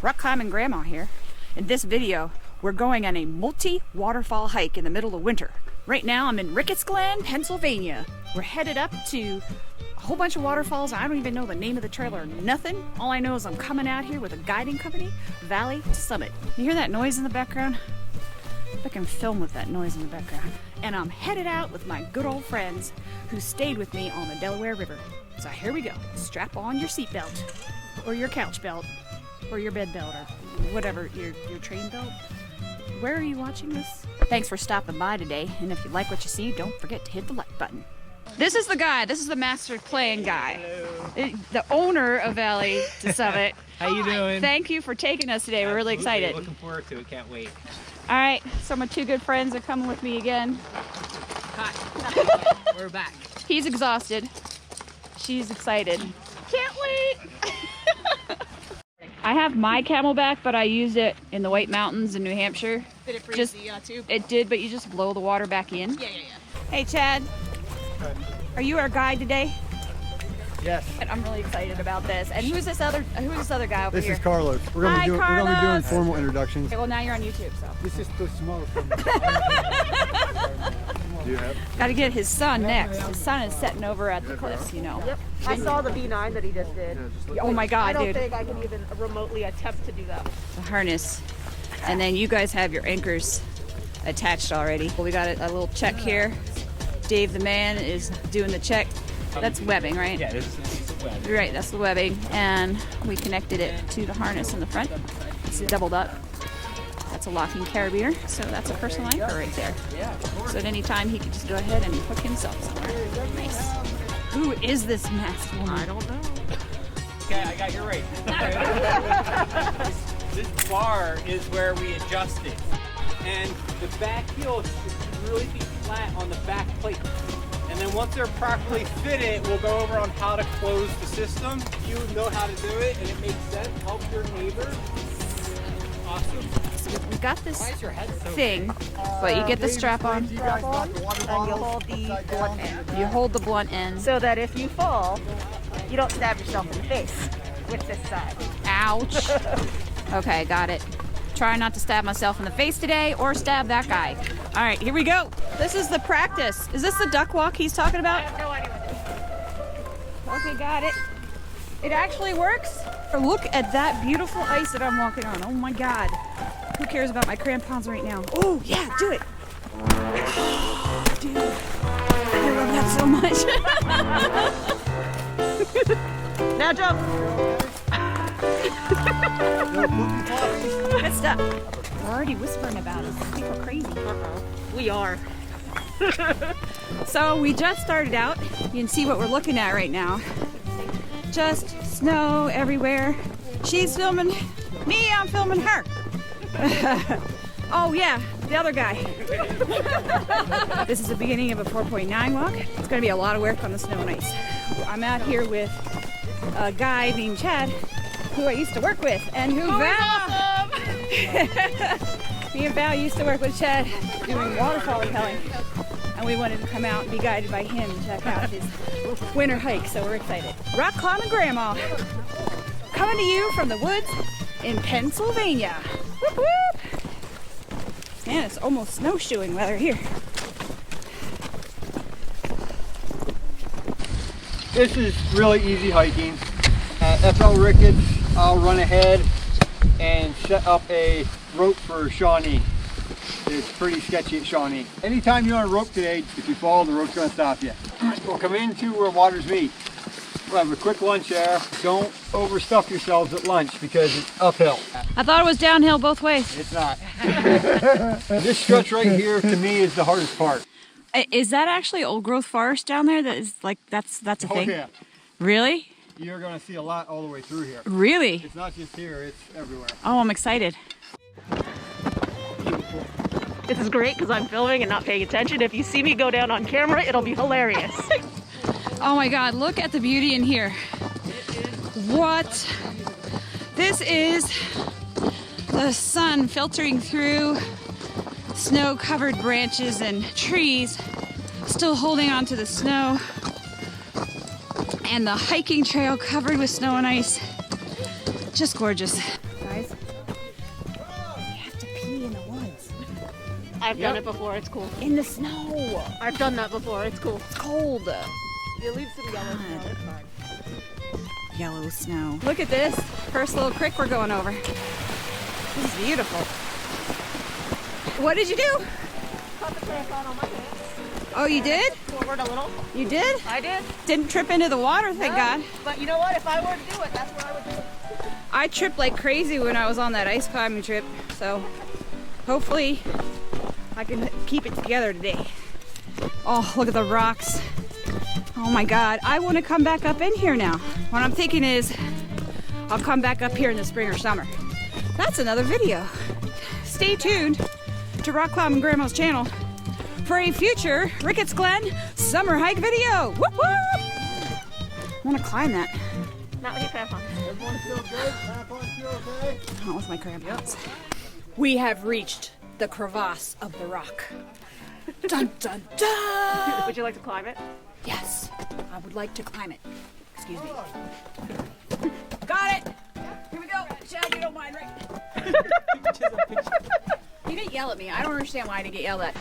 Rock Climbin Grandma here. In this video, we're going on a multi-waterfall hike in the middle of winter. Right now, I'm in Rickets Glen, Pennsylvania. We're headed up to a whole bunch of waterfalls. I don't even know the name of the trail or nothing. All I know is I'm coming out here with a guiding company, Valley to Summit. You hear that noise in the background? I can film with that noise in the background. And I'm headed out with my good old friends who stayed with me on the Delaware River. So here we go. Strap on your seatbelt, or your couch belt, or your bed belt, or whatever, your train belt. Where are you watching this? Thanks for stopping by today, and if you like what you see, don't forget to hit the like button. This is the guy. This is the master plan guy. The owner of Valley to Summit. How you doing? Thank you for taking us today. We're really excited. Looking forward to it. Can't wait. All right, so my two good friends are coming with me again. Hi. We're back. He's exhausted. She's excited. Can't wait. I have my Camelback, but I used it in the White Mountains in New Hampshire. Did it freeze the tube? It did, but you just blow the water back in. Yeah. Hey, Chad. Are you our guide today? Yes. I'm really excited about this. And who's this other guy over here? This is Carlos. We're gonna be doing formal introductions. Okay, well, now you're on YouTube, so. This is too small for me. Do you have? Got to get his son next. His son is sitting over at the cliffs, you know. Yep. I saw the V9 that he just did. Oh my God, I don't dude. think I can even remotely attempt to do that. The harness. And then you guys have your anchors attached already. Well, we got a little check here. Dave the man is doing the check. That's webbing, right? Yeah, this is webbing. Right, that's the webbing. And we connected it to the harness in the front. It's doubled up. That's a locking carabiner, so that's a personal anchor right there. So at any time he could just go ahead and hook himself somewhere. Nice. Who is this masked woman? I don't know. Okay, I got you right. This bar is where we adjust it. And the back heel should really be flat on the back plate. And then once they're properly fitted, we'll go over on how to close the system. You know how to do it, and it makes sense. Help your neighbor. Awesome. So we got this thing, but you get the strap on. And you hold the blunt end. You hold the blunt end. So that if you fall, you don't stab yourself in the face with this side. Ouch. Okay, got it. Try not to stab myself in the face today or stab that guy. All right, here we go. This is the practice. Is this the duck walk he's talking about? I have no idea what this is. Okay, got it. It actually works. Look at that beautiful ice that I'm walking on. Oh my God. Who cares about my crampons right now? Oh yeah, do it. Dude, I love that so much. Now jump. Good stuff. We're already whispering about it. I think we're crazy. We are. So we just started out. You can see what we're looking at right now. Just snow everywhere. She's filming me, I'm filming her. Oh yeah, the other guy. This is the beginning of a 4.9 walk. It's gonna be a lot of work on the snow and ice. I'm out here with a guy named Chad, who I used to work with, and who Val. Me and Val used to work with Chad doing waterfall rappelling, and we wanted to come out and be guided by him and check out his winter hike, so we're excited. Rock Climbin Grandma, coming to you from the woods in Pennsylvania. Whoop whoop! Man, it's almost snowshoeing weather here. This is really easy hiking. At FL Rickets, I'll run ahead and set up a rope for Shawnee. It's pretty sketchy at Shawnee. Anytime you're on a rope today, if you fall, the rope's going to stop you. We'll come into where waters meet. We'll have a quick lunch there. Don't overstuff yourselves at lunch because it's uphill. I thought it was downhill both ways. It's not. This stretch right here to me is the hardest part. Is that actually old growth forest down there? That is like that's a thing? Oh yeah. Really? You're going to see a lot all the way through here. Really? It's not just here, it's everywhere. Oh, I'm excited. This is great because I'm filming and not paying attention. If you see me go down on camera, it'll be hilarious. Oh my God, look at the beauty in here. What? This is the sun filtering through snow-covered branches and trees, still holding on to the snow. And the hiking trail covered with snow and ice. Just gorgeous. guys. You have to pee in the woods. I've done it before. It's cool. In the snow. I've done that before. It's cool. It's cold. You leave some yellow snow. It's fine. Yellow snow. Look at this. First little creek we're going over. This is beautiful. What did you do? Cut the crampon on my pants. Oh, you did? Forward a little. You did? I did. Didn't trip into the water, thank God. But you know what? If I were to do it, that's what I would do. I tripped like crazy when I was on that ice climbing trip, so hopefully I can keep it together today. Oh, look at the rocks. Oh my God, I want to come back up in here now. What I'm thinking is I'll come back up here in the spring or summer. That's another video. Stay tuned to Rock Climbing Grandma's channel for a future Rickets Glen summer hike video. Whoop whoop! I want to climb that. Not with your crampon. Everyone feel good? Crampons feel okay? Not with my crampons. We have reached the crevasse of the rock. Dun dun dun! Would you like to climb it? Yes, I would like to climb it. Excuse me. Got it! Here we go. Chad, you don't mind, right? You didn't yell at me. I don't understand why I didn't get yelled at.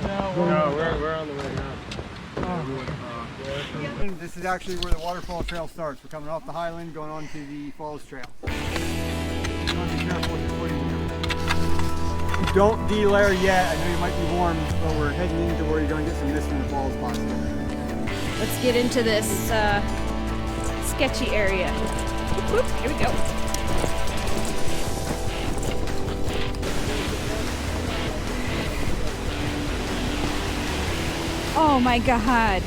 No, we're on the way now. This is actually where the waterfall trail starts. We're coming off the highland, going on to the falls trail. You want to be careful with your footing here. Don't de-layer yet. I know you might be warm, but we're heading into where you're going to get some mist from the falls possibly. Let's get into this sketchy area. Whoop, whoop. Here we go. Oh my God.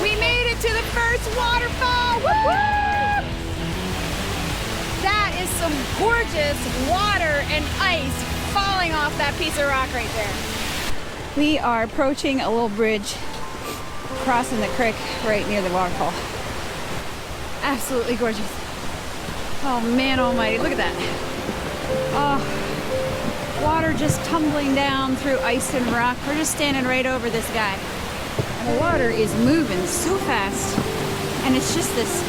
We made it to the first waterfall. Whoop, whoop. That is some gorgeous water and ice falling off that piece of rock right there. We are approaching a little bridge crossing the creek right near the waterfall. Absolutely gorgeous. Oh man almighty, look at that. Oh, water just tumbling down through ice and rock. We're just standing right over this guy. And the water is moving so fast. And it's just this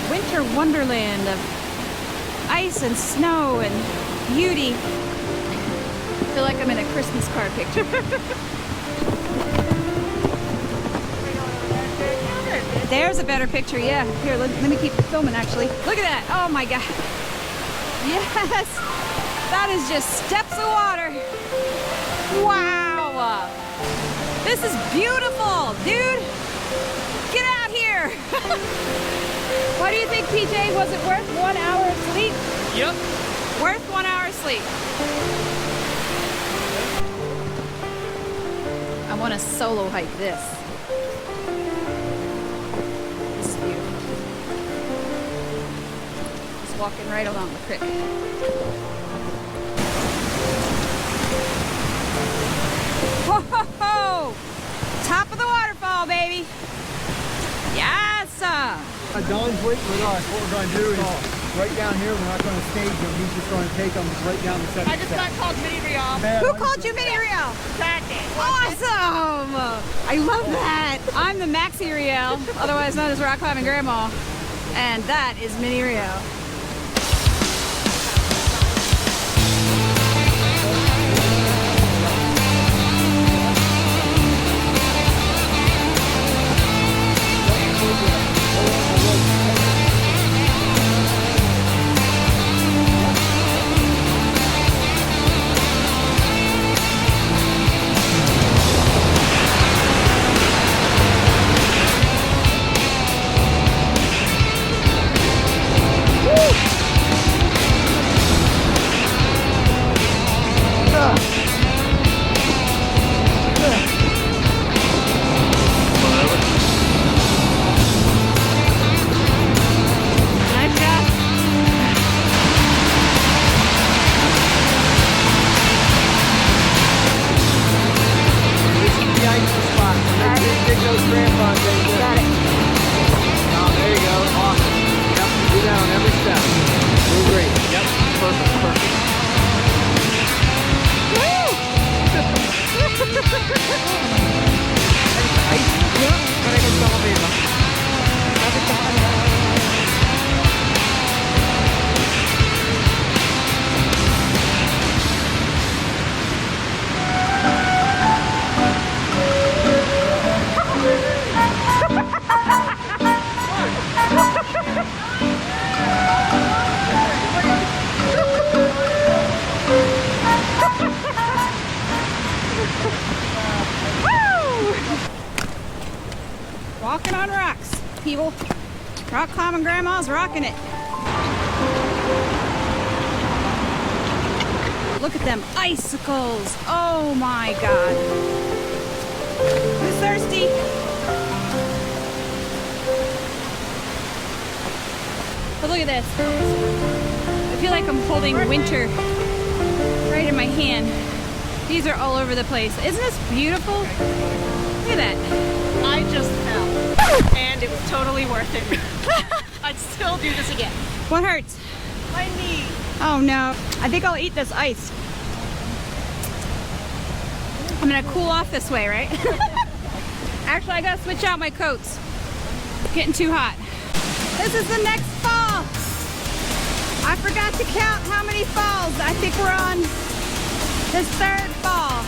winter wonderland of ice and snow and beauty. I feel like I'm in a Christmas card picture. There's a better picture, yeah. Here, let me keep filming actually. Look at that, oh my God. Yes, that is just steps of water. Wow, this is beautiful, dude. Get out here. What do you think, PJ? Was it worth 1 hour of sleep? Yep. Worth 1 hour of sleep. I want to solo hike this. This is beautiful. Just walking right along the creek. Ho ho ho! Top of the waterfall, baby. Yes. Don's waiting with us. What we're going to do is right down here. We're not going to stage him. He's just going to take them right down the second I just got called mini Real. Who called you Mini Riel? Practice. Awesome! I love that. I'm the Maxi Riel, otherwise known as Rock Climbing Grandma, and that is Mini Riel. Woo! and Grandma's rocking it. Look at them icicles. Oh my God. Who's thirsty? But look at this. I feel like I'm holding winter right in my hand. These are all over the place. Isn't this beautiful? Look at that. I just fell, and it was totally worth it. I'd still do this again. What hurts? My knee. Oh no. I think I'll eat this ice. I'm gonna cool off this way, right? Actually, I gotta switch out my coats. It's getting too hot. This is the next fall. I forgot to count how many falls. I think we're on this third fall.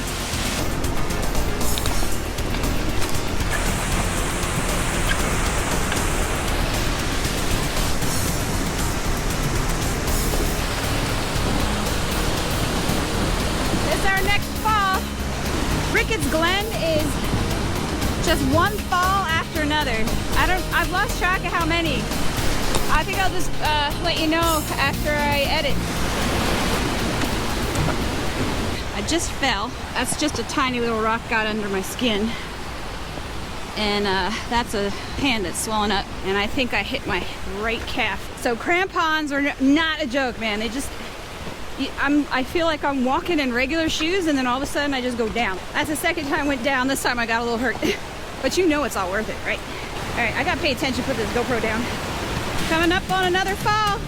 This is our next fall. Rickets Glen is just one fall after another. I've lost track of how many. I think I'll just let you know after I edit. I just fell. That's just a tiny little rock got under my skin. And that's a hand that's swelling up. And I think I hit my right calf. So crampons are not a joke, man. They just, I feel like I'm walking in regular shoes and then all of a sudden I just go down. That's the second time I went down. This time I got a little hurt. But you know it's all worth it, right? All right, I gotta pay attention, put this GoPro down. Coming up on another fall.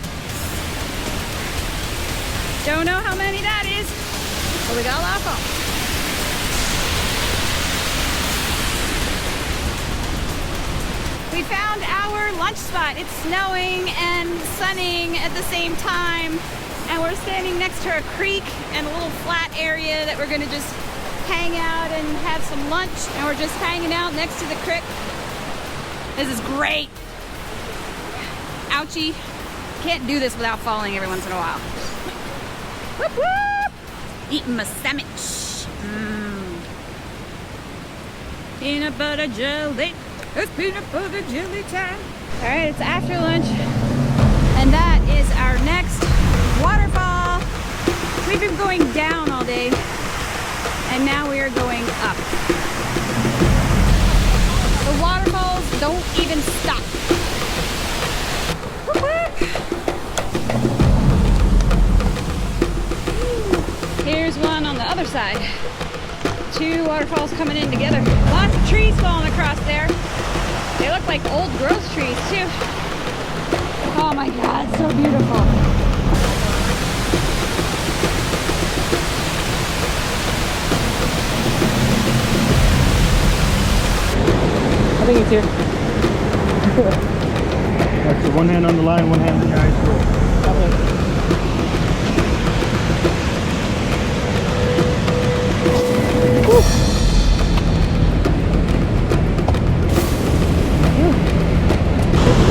Don't know how many that is, but we got a lot of fall. We found our lunch spot. It's snowing and sunning at the same time. And we're standing next to a creek and a little flat area that we're gonna just hang out and have some lunch. And we're just hanging out next to the creek. This is great. Ouchie. Can't do this without falling every once in a while. Whoop whoop! Eating my sandwich. Peanut butter jelly. It's peanut butter jelly time. All right, it's after lunch. And that is our next waterfall. We've been going down all day. And now we are going up. The waterfalls don't even stop. Here's one on the other side. Two waterfalls coming in together. Lots of trees falling across there. They look like old growth trees too. Oh my God, so beautiful. I think it's here. That's the one hand on the line, one hand on the ice rope.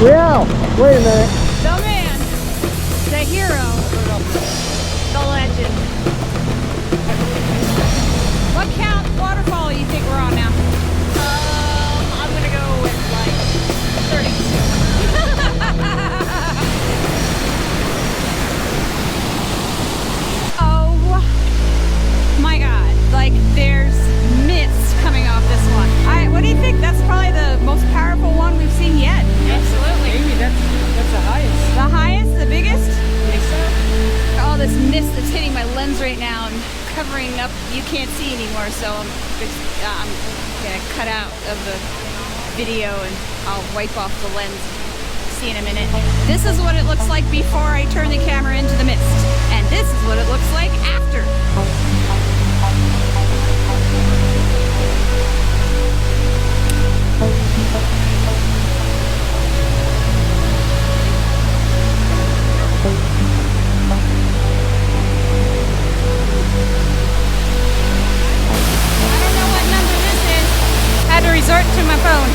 Yeah, wait a minute. The man, the hero, the legend. What count waterfall you think we're on now? I'm gonna go with like 32. Oh my God, like there's mist coming off this one. What do you think? That's probably the most powerful one we've seen yet. Absolutely. Amy, that's the highest. The highest, the biggest? I think so. All this mist that's hitting my lens right now and covering up, you can't see anymore, so I'm gonna cut out of the video and I'll wipe off the lens. See in a minute. This is what it looks like before I turn the camera into the mist. And this is what it looks like after. Resort to my phone.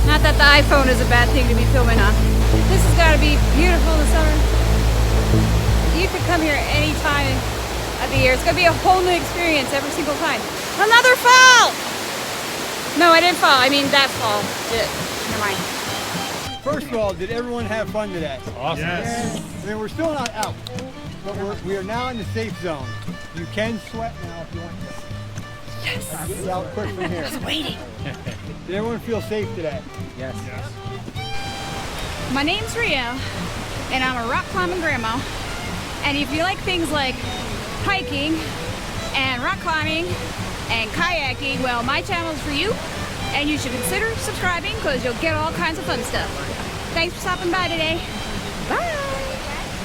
Not that the iPhone is a bad thing to be filming on. This has got to be beautiful this summer. You could come here any time of the year. It's going to be a whole new experience every single time. Another fall! No, I didn't fall. I mean that fall. Never mind. First of all, did everyone have fun today? Awesome. Yes. I mean, we're still not out, but we are now in the safe zone. You can sweat now if you want to. Yes. Get you out quick from here. Waiting. Did everyone feel safe today? Yes. My name's Rio, and I'm a rock climbing grandma. And if you like things like hiking and rock climbing and kayaking, well, my channel is for you, and you should consider subscribing because you'll get all kinds of fun stuff. Thanks for stopping by today. Bye.